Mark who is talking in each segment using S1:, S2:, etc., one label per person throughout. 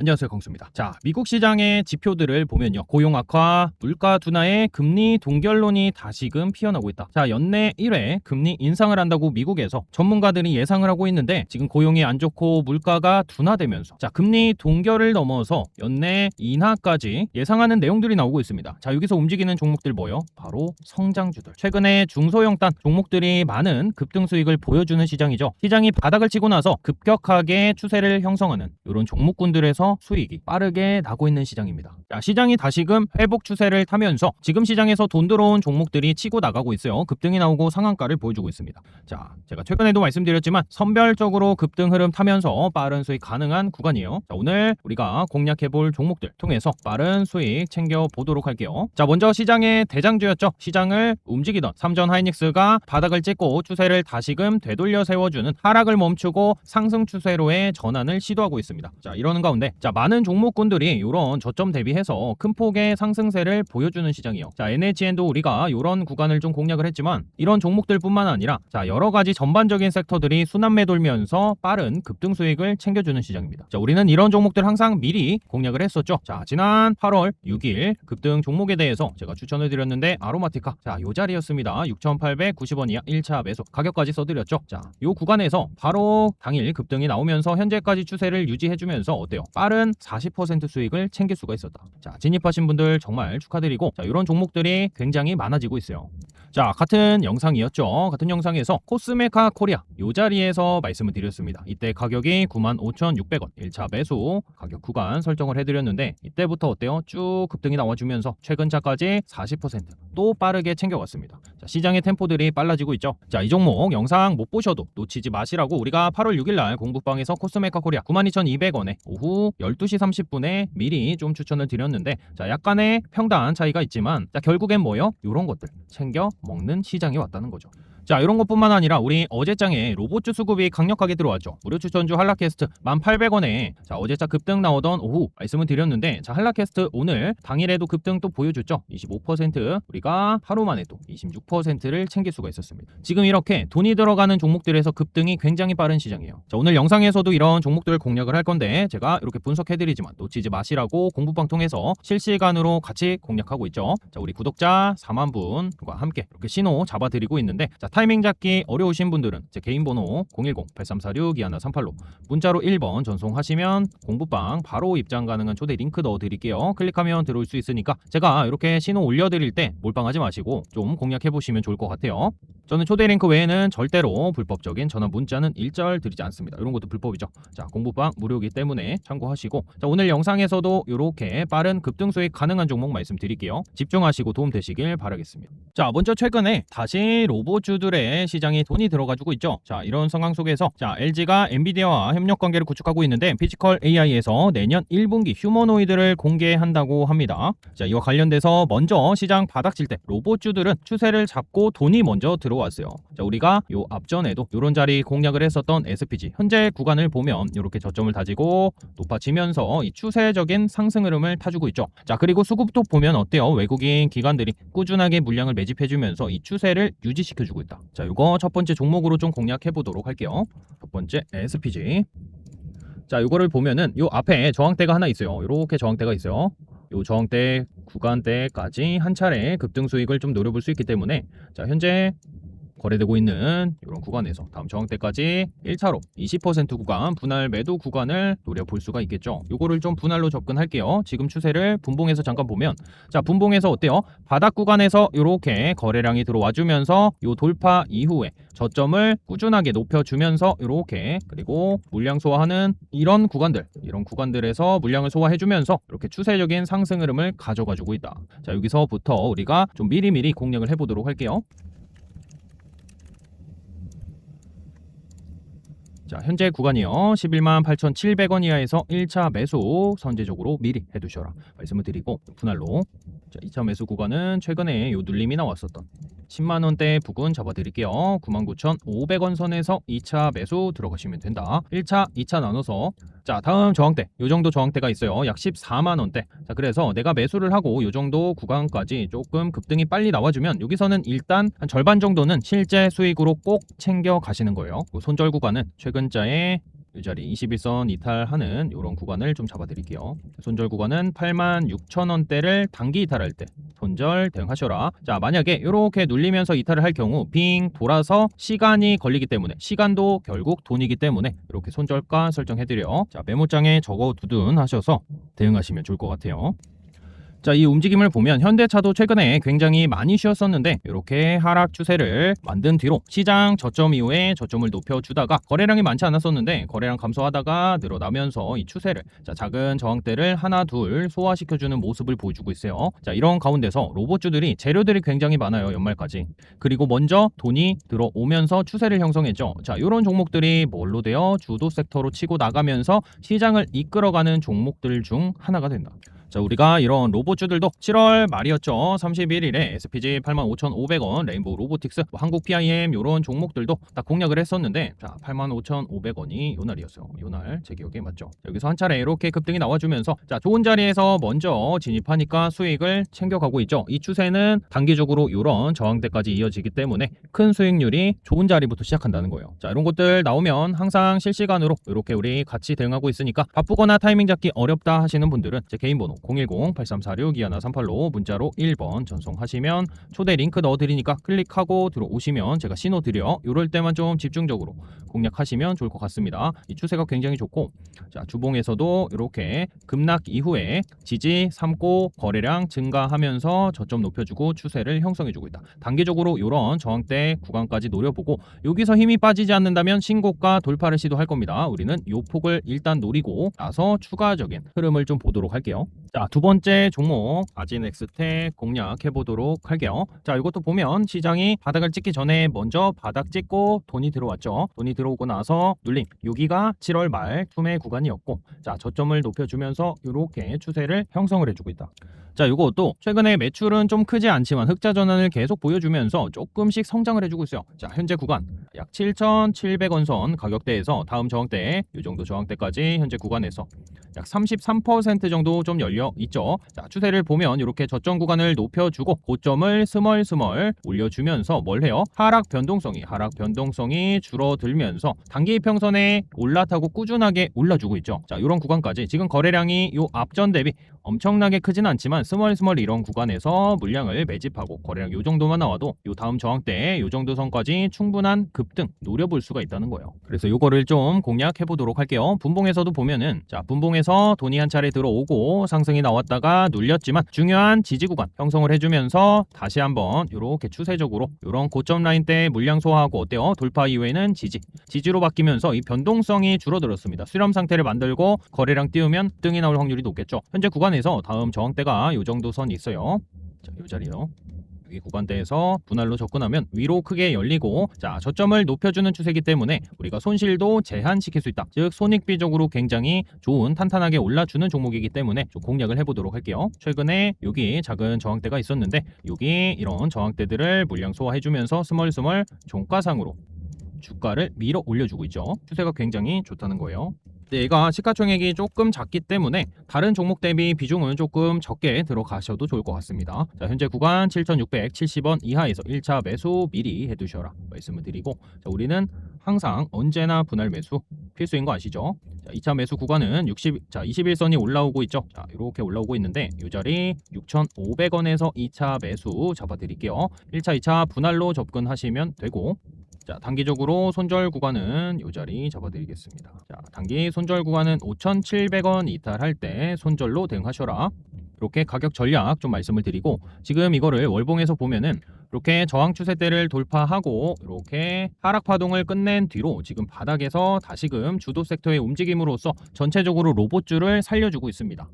S1: 안녕하세요, 강수입니다. 자, 미국 시장의 지표들을 보면요, 고용 악화, 물가 둔화에 금리 동결론이 다시금 피어나고 있다. 자, 연내 1회 금리 인상을 한다고 미국에서 전문가들이 예상을 하고 있는데, 지금 고용이 안 좋고 물가가 둔화되면서 자, 금리 동결을 넘어서 연내 인하까지 예상하는 내용들이 나오고 있습니다. 자, 여기서 움직이는 종목들 뭐요? 바로 성장주들. 최근에 중소형단 종목들이 많은 급등 수익을 보여주는 시장이죠. 시장이 바닥을 치고 나서 급격하게 추세를 형성하는 이런 종목군들에서 수익이 빠르게 나고 있는 시장입니다. 자, 시장이 다시금 회복 추세를 타면서 지금 시장에서 돈 들어온 종목들이 치고 나가고 있어요. 급등이 나오고 상한가를 보여주고 있습니다. 자, 제가 최근에도 말씀드렸지만 선별적으로 급등 흐름 타면서 빠른 수익 가능한 구간이에요. 자, 오늘 우리가 공략해볼 종목들 통해서 빠른 수익 챙겨보도록 할게요. 자, 먼저 시장의 대장주였죠. 시장을 움직이던 삼전 하이닉스가 바닥을 찍고 추세를 다시금 되돌려 세워주는 하락을 멈추고 상승 추세로의 전환을 시도하고 있습니다. 자, 이러는 가운데 자, 많은 종목군들이 이런 저점 대비해서 큰 폭의 상승세를 보여주는 시장이에요. 자, NHN도 우리가 이런 구간을 좀 공략을 했지만 이런 종목들뿐만 아니라 자, 여러 가지 전반적인 섹터들이 순환매 돌면서 빠른 급등 수익을 챙겨주는 시장입니다. 자, 우리는 이런 종목들 항상 미리 공략을 했었죠. 자, 지난 8월 6일 급등 종목에 대해서 제가 추천을 드렸는데 아로마티카, 자, 요 자리였습니다. 6,890원 이하 1차 매수 가격까지 써드렸죠. 자, 요 구간에서 바로 당일 급등이 나오면서 현재까지 추세를 유지해주면서 어때요? 빠른 40% 수익을 챙길 수가 있었다. 자, 진입하신 분들 정말 축하드리고, 자, 이런 종목들이 굉장히 많아지고 있어요. 자, 같은 영상이었죠. 같은 영상에서 코스메카 코리아 요 자리에서 말씀을 드렸습니다. 이때 가격이 95,600원 1차 매수 가격 구간 설정을 해드렸는데 이때부터 어때요? 쭉 급등이 나와주면서 최근차까지 40%또 빠르게 챙겨갔습니다. 자, 시장의 템포들이 빨라지고 있죠. 자, 이 종목 영상 못 보셔도 놓치지 마시라고 우리가 8월 6일날 공부방에서 코스메카 코리아 92,200원에 오후 12시 30분에 미리 좀 추천을 드렸는데, 자, 약간의 평단 차이가 있지만 자, 결국엔 뭐예요? 이런 것들 챙겨 먹는 시장이 왔다는 거죠. 자, 이런 것뿐만 아니라 우리 어제장에 로봇주 수급이 강력하게 들어왔죠. 무료 추천주 한라캐스트 1,800원에 자, 어제자 급등 나오던 오후 말씀을 드렸는데, 자, 한라캐스트 오늘 당일에도 급등 또 보여줬죠. 25% 우리가 하루 만에 또 26%를 챙길 수가 있었습니다. 지금 이렇게 돈이 들어가는 종목들에서 급등이 굉장히 빠른 시장이에요. 자, 오늘 영상에서도 이런 종목들을 공략을 할 건데 제가 이렇게 분석해드리지만 놓치지 마시라고 공부방 통해서 실시간으로 같이 공략하고 있죠. 자, 우리 구독자 4만 분과 함께 이렇게 신호 잡아드리고 있는데, 자, 타이밍 잡기 어려우신 분들은 제 개인 번호 010-8346-2138로 문자로 1번 전송하시면 공부방 바로 입장 가능한 초대 링크 넣어드릴게요. 클릭하면 들어올 수 있으니까 제가 이렇게 신호 올려드릴 때 몰빵하지 마시고 좀 공략해보시면 좋을 것 같아요. 저는 초대 링크 외에는 절대로 불법적인 전화 문자는 일절 드리지 않습니다. 이런 것도 불법이죠. 자, 공부방 무료이기 때문에 참고하시고, 자, 오늘 영상에서도 이렇게 빠른 급등 수익 가능한 종목 말씀드릴게요. 집중하시고 도움 되시길 바라겠습니다. 자, 먼저 최근에 다시 로봇주들의 시장에 돈이 들어가지고 있죠. 자, 이런 상황 속에서 자, LG가 엔비디아와 협력 관계를 구축하고 있는데 피지컬 AI에서 내년 1분기 휴머노이드를 공개한다고 합니다. 자, 이와 관련돼서 먼저 시장 바닥 칠 때 로봇주들은 추세를 잡고 돈이 먼저 들어왔어요. 자, 우리가 요 앞전에도 요런 자리 공략을 했었던 SPG 현재 구간을 보면 이렇게 저점을 다지고 높아지면서 이 추세적인 상승 흐름을 타주고 있죠. 자, 그리고 수급도 보면 어때요? 외국인 기관들이 꾸준하게 물량을 매집해주면서 이 추세를 유지시켜주고 있다. 자, 이거 첫 번째 종목으로 좀 공략해 보도록 할게요. 첫 번째 SPG. 자, 이거를 보면은 요 앞에 저항대가 하나 있어요. 이렇게 저항대가 있어요. 요 저항대 구간대까지 한 차례 급등 수익을 좀 노려볼 수 있기 때문에 자, 현재 거래되고 있는 이런 구간에서 다음 저항대까지 1차로 20% 구간 분할 매도 구간을 노려볼 수가 있겠죠. 요거를 좀 분할로 접근할게요. 지금 추세를 분봉에서 잠깐 보면 자, 분봉에서 어때요? 바닥 구간에서 이렇게 거래량이 들어와 주면서 요 돌파 이후에 저점을 꾸준하게 높여주면서 이렇게, 그리고 물량 소화하는 이런 구간들에서 물량을 소화해주면서 이렇게 추세적인 상승 흐름을 가져가지고 있다. 자, 여기서부터 우리가 좀 미리미리 공략을 해보도록 할게요. 자, 현재 구간이요 118,700원 이하에서 1차 매수 선제적으로 미리 해두셔라 말씀을 드리고, 분할로 자, 2차 매수 구간은 최근에 요 눌림이 나왔었던 10만원대 부근 잡아드릴게요. 99,500원 선에서 2차 매수 들어가시면 된다. 1차 2차 나눠서 자, 다음 저항대 요정도 저항대가 있어요. 약 14만원대. 자, 그래서 내가 매수를 하고 요정도 구간까지 조금 급등이 빨리 나와주면 여기서는 일단 한 절반 정도는 실제 수익으로 꼭 챙겨 가시는 거예요. 손절 구간은 최근자의 이 자리 21선 이탈하는 이런 구간을 좀 잡아드릴게요. 손절 구간은 86,000원대를 단기 이탈할 때 손절 대응하셔라. 자, 만약에 이렇게 눌리면서 이탈을 할 경우 빙 돌아서 시간이 걸리기 때문에, 시간도 결국 돈이기 때문에 이렇게 손절가 설정해드려. 자, 메모장에 적어두둔 하셔서 대응하시면 좋을 것 같아요. 자, 이 움직임을 보면 현대차도 최근에 굉장히 많이 쉬었었는데 이렇게 하락 추세를 만든 뒤로 시장 저점 이후에 저점을 높여주다가 거래량이 많지 않았었는데 거래량 감소하다가 늘어나면서 이 추세를, 자, 작은 저항대를 하나 둘 소화시켜주는 모습을 보여주고 있어요. 자, 이런 가운데서 로봇주들이 재료들이 굉장히 많아요. 연말까지. 그리고 먼저 돈이 들어오면서 추세를 형성했죠. 자, 이런 종목들이 뭘로 되어 주도 섹터로 치고 나가면서 시장을 이끌어가는 종목들 중 하나가 된다. 자, 우리가 이런 로봇주들도 7월 말이었죠. 31일에 SPG 85,500원, 레인보우 로보틱스, 한국 PIM 이런 종목들도 딱 공략을 했었는데, 자, 85,500원이 요 날이었어요. 요 날 제 기억에 맞죠. 여기서 한 차례 이렇게 급등이 나와주면서, 자, 좋은 자리에서 먼저 진입하니까 수익을 챙겨가고 있죠. 이 추세는 단기적으로 이런 저항대까지 이어지기 때문에 큰 수익률이 좋은 자리부터 시작한다는 거예요. 자, 이런 것들 나오면 항상 실시간으로 이렇게 우리 같이 대응하고 있으니까 바쁘거나 타이밍 잡기 어렵다 하시는 분들은 제 개인 번호 010-8346-2138로 문자로 1번 전송하시면 초대 링크 넣어드리니까 클릭하고 들어오시면 제가 신호 드려. 이럴 때만 좀 집중적으로 공략하시면 좋을 것 같습니다. 이 추세가 굉장히 좋고, 자, 주봉에서도 이렇게 급락 이후에 지지 삼고 거래량 증가하면서 저점 높여주고 추세를 형성해주고 있다. 단기적으로 이런 저항대 구간까지 노려보고 여기서 힘이 빠지지 않는다면 신고가 돌파를 시도할 겁니다. 우리는 이 폭을 일단 노리고 나서 추가적인 흐름을 좀 보도록 할게요. 자, 두 번째 종목 아진엑스텍 공략해 보도록 할게요. 자, 이것도 보면 시장이 바닥을 찍기 전에 먼저 바닥 찍고 돈이 들어왔죠. 돈이 들어오고 나서 눌림, 여기가 7월 말 투매 구간이었고, 자, 저점을 높여주면서 이렇게 추세를 형성을 해주고 있다. 자, 이것도 최근에 매출은 좀 크지 않지만 흑자 전환을 계속 보여주면서 조금씩 성장을 해주고 있어요. 자, 현재 구간 약 7,700원 선 가격대에서 다음 저항대, 이 정도 저항대까지 현재 구간에서 약 33% 정도 좀 열려 있죠. 자, 추세를 보면 이렇게 저점 구간을 높여주고 고점을 스멀스멀 올려주면서 뭘 해요? 하락 변동성이 줄어들면서 단기 이평선에 올라타고 꾸준하게 올라주고 있죠. 자, 이런 구간까지 지금 거래량이 요 앞전 대비 엄청나게 크진 않지만 스멀스멀 이런 구간에서 물량을 매집하고 거래량 요 정도만 나와도 요 다음 저항대 요 정도 선까지 충분한 급등 노려볼 수가 있다는 거예요. 그래서 요거를 좀 공략해 보도록 할게요. 분봉에서도 보면은, 자, 분봉에서 돈이 한 차례 들어오고 상승이 나왔다가 눌렸지만 중요한 지지 구간 형성을 해주면서 다시 한번 이렇게 추세적으로 이런 고점 라인 때 물량 소화하고 어때요? 돌파 이후에는 지지로 바뀌면서 이 변동성이 줄어들었습니다. 수렴 상태를 만들고 거래량 띄우면 등이 나올 확률이 높겠죠. 현재 구간에서 다음 저항대가 이 정도 선 있어요. 자, 이 자리요. 여기 구간대에서 분할로 접근하면 위로 크게 열리고, 자, 저점을 높여주는 추세이기 때문에 우리가 손실도 제한시킬 수 있다. 즉 손익비적으로 굉장히 좋은 탄탄하게 올라주는 종목이기 때문에 좀 공략을 해보도록 할게요. 최근에 여기 작은 저항대가 있었는데 여기 이런 저항대들을 물량 소화해주면서 스멀스멀 종가상으로 주가를 밀어 올려주고 있죠. 추세가 굉장히 좋다는 거예요. 근데 얘가 시가총액이 조금 작기 때문에 다른 종목 대비 비중은 조금 적게 들어가셔도 좋을 것 같습니다. 자, 현재 구간 7,670원 이하에서 1차 매수 미리 해두셔라 말씀을 드리고, 자, 우리는 항상 언제나 분할 매수 필수인 거 아시죠? 자, 2차 매수 구간은 21선이 올라오고 있죠. 자, 이렇게 올라오고 있는데 이 자리 6,500원에서 2차 매수 잡아드릴게요. 1차, 2차 분할로 접근하시면 되고, 자, 단기적으로 손절 구간은 이 자리 잡아드리겠습니다. 자, 단기 손절 구간은 5,700원 이탈할 때 손절로 대응하셔라. 이렇게 가격 전략 좀 말씀을 드리고, 지금 이거를 월봉에서 보면은 이렇게 저항 추세대를 돌파하고 이렇게 하락 파동을 끝낸 뒤로 지금 바닥에서 다시금 주도 섹터의 움직임으로써 전체적으로 로봇주를 살려주고 있습니다.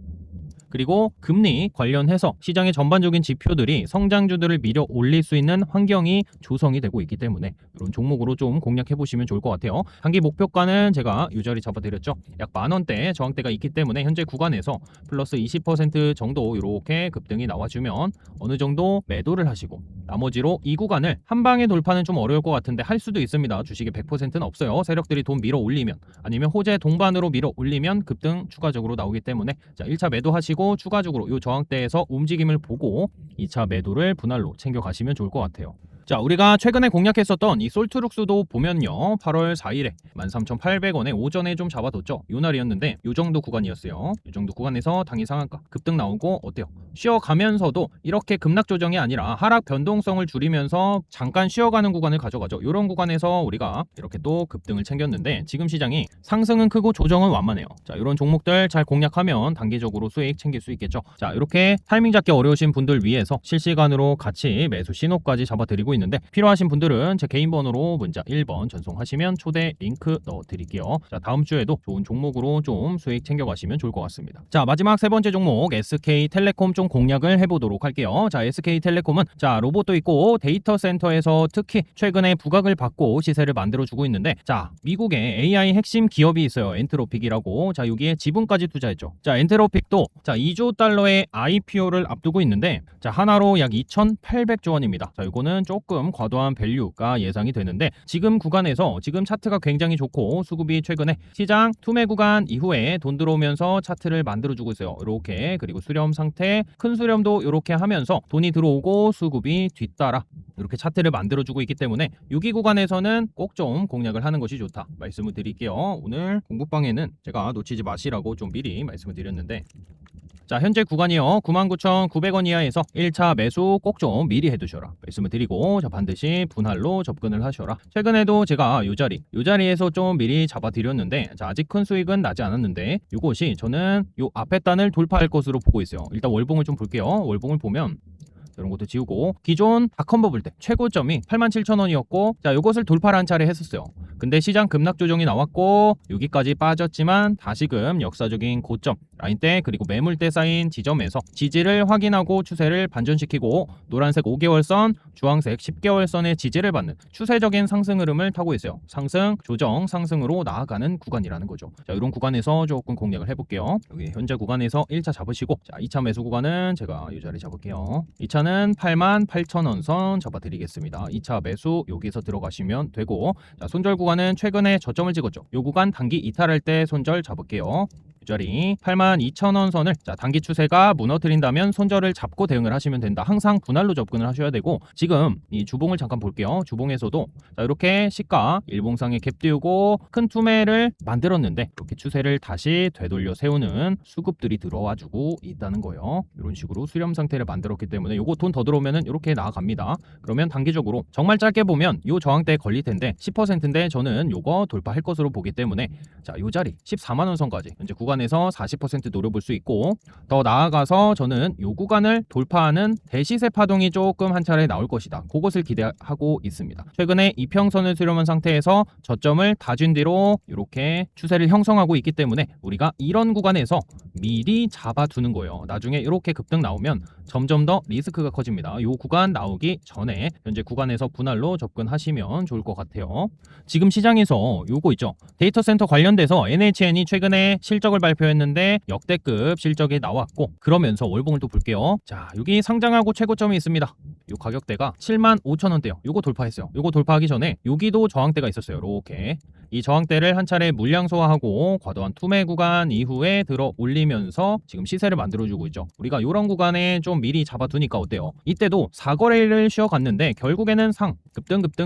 S1: 그리고 금리 관련해서 시장의 전반적인 지표들이 성장주들을 밀어 올릴 수 있는 환경이 조성이 되고 있기 때문에 이런 종목으로 좀 공략해 보시면 좋을 것 같아요. 단기 목표가는 제가 이 자리 잡아드렸죠. 약 10,000원대 저항대가 있기 때문에 현재 구간에서 플러스 20% 정도 이렇게 급등이 나와주면 어느 정도 매도를 하시고, 나머지로 이 구간을 한 방에 돌파는 좀 어려울 것 같은데 할 수도 있습니다. 주식에 100%는 없어요. 세력들이 돈 밀어 올리면, 아니면 호재 동반으로 밀어 올리면 급등 추가적으로 나오기 때문에, 자, 1차 매도하시고 추가적으로 이 저항대에서 움직임을 보고 2차 매도를 분할로 챙겨 가시면 좋을 것 같아요. 자, 우리가 최근에 공략했었던 이 솔트룩스도 보면요, 8월 4일에 13,800원에 오전에 좀 잡아뒀죠. 요 날이었는데 요 정도 구간이었어요. 요 정도 구간에서 당일 상한가 급등 나오고 어때요? 쉬어가면서도 이렇게 급락 조정이 아니라 하락 변동성을 줄이면서 잠깐 쉬어가는 구간을 가져가죠. 이런 구간에서 우리가 이렇게 또 급등을 챙겼는데 지금 시장이 상승은 크고 조정은 완만해요. 자, 이런 종목들 잘 공략하면 단기적으로 수익 챙길 수 있겠죠. 자, 이렇게 타이밍 잡기 어려우신 분들 위해서 실시간으로 같이 매수 신호까지 잡아드리고 있는데 필요하신 분들은 제 개인 번호로 문자 1번 전송하시면 초대 링크 넣어드릴게요. 자, 다음 주에도 좋은 종목으로 좀 수익 챙겨가시면 좋을 것 같습니다. 자, 마지막 세 번째 종목 SK텔레콤 좀 공략을 해보도록 할게요. 자, SK텔레콤은 자, 로봇도 있고 데이터 센터에서 특히 최근에 부각을 받고 시세를 만들어주고 있는데, 자, 미국의 AI 핵심 기업이 있어요. 엔트로픽이라고. 자, 여기에 지분까지 투자했죠. 자, 엔트로픽도 자, 2조 달러의 IPO를 앞두고 있는데, 자, 하나로 약 2,800조 원입니다. 자, 이거는 조금 과도한 밸류가 예상이 되는데, 지금 구간에서 지금 차트가 굉장히 좋고 수급이 최근에 시장 투매 구간 이후에 돈 들어오면서 차트를 만들어주고 있어요. 이렇게. 그리고 수렴 상태, 큰 수렴도 이렇게 하면서 돈이 들어오고 수급이 뒤따라 이렇게 차트를 만들어주고 있기 때문에 6위 구간에서는 꼭 좀 공략을 하는 것이 좋다 말씀을 드릴게요. 오늘 공부방에는 제가 놓치지 마시라고 좀 미리 말씀을 드렸는데, 자, 현재 구간이요 99,900원 이하에서 1차 매수 꼭 좀 미리 해두셔라 말씀을 드리고, 자, 반드시 분할로 접근을 하셔라. 최근에도 제가 요 자리에서 좀 미리 잡아드렸는데, 자, 아직 큰 수익은 나지 않았는데 요것이 저는 요 앞에 단을 돌파할 것으로 보고 있어요. 일단 월봉을 좀 볼게요. 월봉을 보면 이런 것도 지우고, 기존 닷컴버 볼 때 최고점이 87,000원이었고, 자, 요것을 돌파를 한 차례 했었어요. 근데 시장 급락 조정이 나왔고 여기까지 빠졌지만 다시금 역사적인 고점 라인대 그리고 매물대 쌓인 지점에서 지지를 확인하고 추세를 반전시키고, 노란색 5개월선, 주황색 10개월선의 지지를 받는 추세적인 상승 흐름을 타고 있어요. 상승, 조정, 상승으로 나아가는 구간이라는 거죠. 자, 이런 구간에서 조금 공략을 해볼게요. 여기 현재 구간에서 1차 잡으시고, 자, 2차 매수 구간은 제가 이 자리 잡을게요. 2차는 88,000원 선 잡아드리겠습니다. 2차 매수 여기서 들어가시면 되고, 자, 손절 구간은 최근에 저점을 찍었죠. 요 구간 단기 이탈할 때 손절 잡을게요. 이 자리 82,000원 선을, 자, 단기 추세가 무너뜨린다면 손절을 잡고 대응을 하시면 된다. 항상 분할로 접근을 하셔야 되고, 지금 이 주봉을 잠깐 볼게요. 주봉에서도 자, 이렇게 시가 일봉상에 갭 띄우고 큰 투매를 만들었는데 이렇게 추세를 다시 되돌려 세우는 수급들이 들어와 주고 있다는 거예요. 이런 식으로 수렴 상태를 만들었기 때문에 요거 돈 더 들어오면은 이렇게 나아갑니다. 그러면 단기적으로 정말 짧게 보면 요 저항대에 걸릴 텐데 10%인데 저는 요거 돌파할 것으로 보기 때문에, 자, 요 자리 14만 원 선까지 현재 구간에서 40% 노려볼 수 있고, 더 나아가서 저는 요 구간을 돌파하는 대시세 파동이 조금 한 차례 나올 것이다. 그것을 기대하고 있습니다. 최근에 이평선을 수렴한 상태에서 저점을 다진 뒤로 이렇게 추세를 형성하고 있기 때문에 우리가 이런 구간에서 미리 잡아두는 거예요. 나중에 이렇게 급등 나오면 점점 더 리스크가 커집니다. 이 구간 나오기 전에 현재 구간에서 분할로 접근하시면 좋을 것 같아요. 지금 시장에서 요거 있죠. 데이터 센터 관련돼서 NHN이 최근에 실적을 발표했는데 역대급 실적이 나왔고, 그러면서 월봉을 또 볼게요. 자, 여기 상장하고 최고점이 있습니다. 요 가격대가 75,000원대요. 요거 돌파했어요. 요거 돌파하기 전에 여기도 저항대가 있었어요. 이렇게 이 저항대를 한 차례 물량 소화하고 과도한 투매 구간 이후에 들어 올리면서 지금 시세를 만들어주고 있죠. 우리가 이런 구간에 좀 미리 잡아두니까 어때요? 이때도 4거래일을 쉬어갔는데 결국에는 상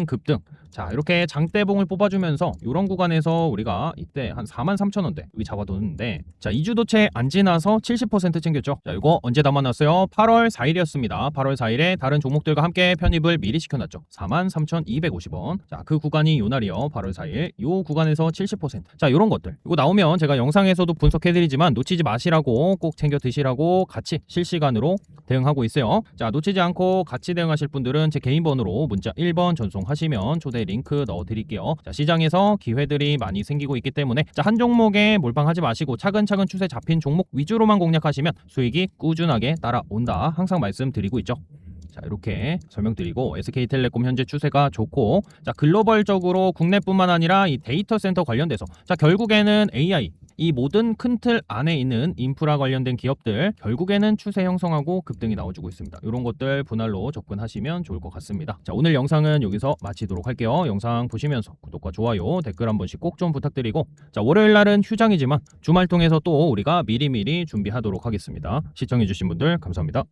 S1: 급등. 자, 이렇게 장대봉을 뽑아주면서 이런 구간에서 우리가 이때 한 43,000원대 여기 잡아뒀는데, 자, 2주도 채 안 지나서 70% 챙겼죠. 자, 이거 언제 담아놨어요? 8월 4일이었습니다. 8월 4일에 다른 종목들과 함께 편입을 미리 시켜놨죠. 43,250원. 자, 그 구간이 요 날이요. 8월 4일. 요 구간에서 70%. 자, 요런 것들. 이거 나오면 제가 영상에서도 분석해드리지만 놓치지 마시라고, 꼭 챙겨 드시라고 같이 실시간으로 대응하고 있어요. 자, 놓치지 않고 같이 대응하실 분들은 제 개인 번호로 문자 1번 전송하시면 초대 링크 넣어드릴게요. 자, 시장에서 기회들이 많이 생기고 있기 때문에, 자, 한 종목에 몰빵하지 마시고 차근차근 추세 잡힌 종목 위주로만 공략하시면 수익이 꾸준하게 따라온다. 항상 말씀드리고 있죠. 자, 이렇게 설명드리고, SK텔레콤 현재 추세가 좋고, 자, 글로벌적으로 국내뿐만 아니라 이 데이터 센터 관련돼서, 자, 결국에는 AI, 이 모든 큰 틀 안에 있는 인프라 관련된 기업들 결국에는 추세 형성하고 급등이 나와주고 있습니다. 이런 것들 분할로 접근하시면 좋을 것 같습니다. 자, 오늘 영상은 여기서 마치도록 할게요. 영상 보시면서 구독과 좋아요, 댓글 한 번씩 꼭 좀 부탁드리고, 자, 월요일 날은 휴장이지만 주말 통해서 또 우리가 미리미리 준비하도록 하겠습니다. 시청해주신 분들 감사합니다.